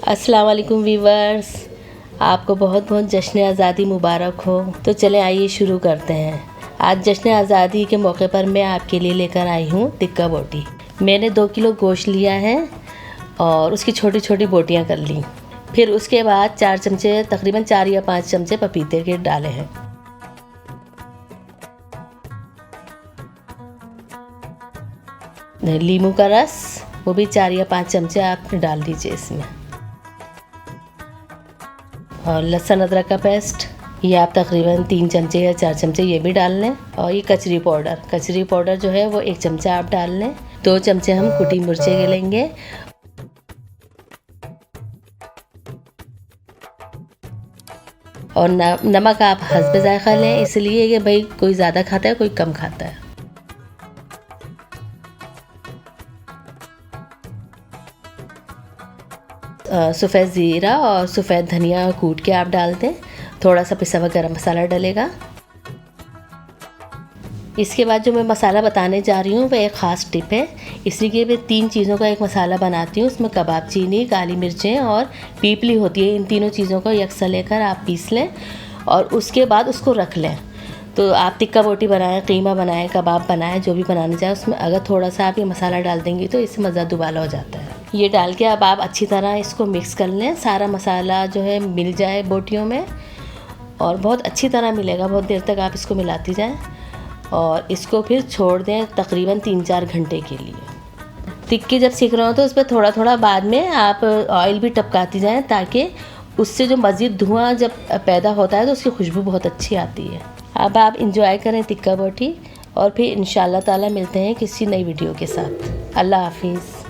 अस्सलाम वालेकुम वीवर्स, आपको बहुत बहुत जश्न आज़ादी मुबारक हो। तो चले आइए शुरू करते हैं। आज जश्न आज़ादी के मौके पर मैं आपके लिए लेकर आई हूँ टिक्का बोटी। मैंने 2 किलो गोश्त लिया है और उसकी छोटी छोटी बोटियाँ कर ली। फिर उसके बाद 4 चमचे, तकरीबन 4 या 5 चमचे पपीते के डाले हैं। नींबू का रस, वो भी 4 या 5 चमचे आप डाल दीजिए इसमें। और लहसुन अदरक का पेस्ट, ये आप तकरीबन 3 चमचे या 4 चमचे ये भी डाल लें। और ये कचरी पाउडर जो है वो 1 चमचा आप डाल लें। 2 चमचे हम कुटी मिर्चें के लेंगे। और नमक आप हस्ब ज़ायक़ा लें, इसलिए कि भाई कोई ज़्यादा खाता है कोई कम खाता है। सफ़ेद ज़ीरा और सफ़ेद धनिया कूट के आप डाल दें। थोड़ा सा पिसा हुआ गरम मसाला डलेगा। इसके बाद जो मैं मसाला बताने जा रही हूँ वह एक ख़ास टिप है। इसलिए मैं 3 चीज़ों का एक मसाला बनाती हूँ। उसमें कबाब चीनी, काली मिर्चें और पीपली होती है। इन तीनों चीज़ों को यकसा लेकर आप पीस लें और उसके बाद उसको रख लें। तो आप टिक्का बोटी बनाएं, कीमा बनाएं, कबाब बनाएं, जो भी बनाने जाए उसमें अगर थोड़ा सा आप ये मसाला डाल देंगी तो इससे मज़ा दुबाला हो जाता है। ये डाल के अब आप अच्छी तरह इसको मिक्स कर लें। सारा मसाला जो है मिल जाए बोटियों में और बहुत अच्छी तरह मिलेगा। बहुत देर तक आप इसको मिलाती जाएं और इसको फिर छोड़ दें तकरीबन 3-4 घंटे के लिए। टिक्की जब सीख रहे हो तो उस पर थोड़ा थोड़ा बाद में आप ऑयल भी टपकाती जाएं, ताकि उससे जो मज़ीद धुआं जब पैदा होता है तो उसकी खुशबू बहुत अच्छी आती है। अब आप इंजॉय करें टिक्का बोटी और फिर इंशाल्लाह ताला मिलते हैं किसी नई वीडियो के साथ। अल्लाह हाफिज़।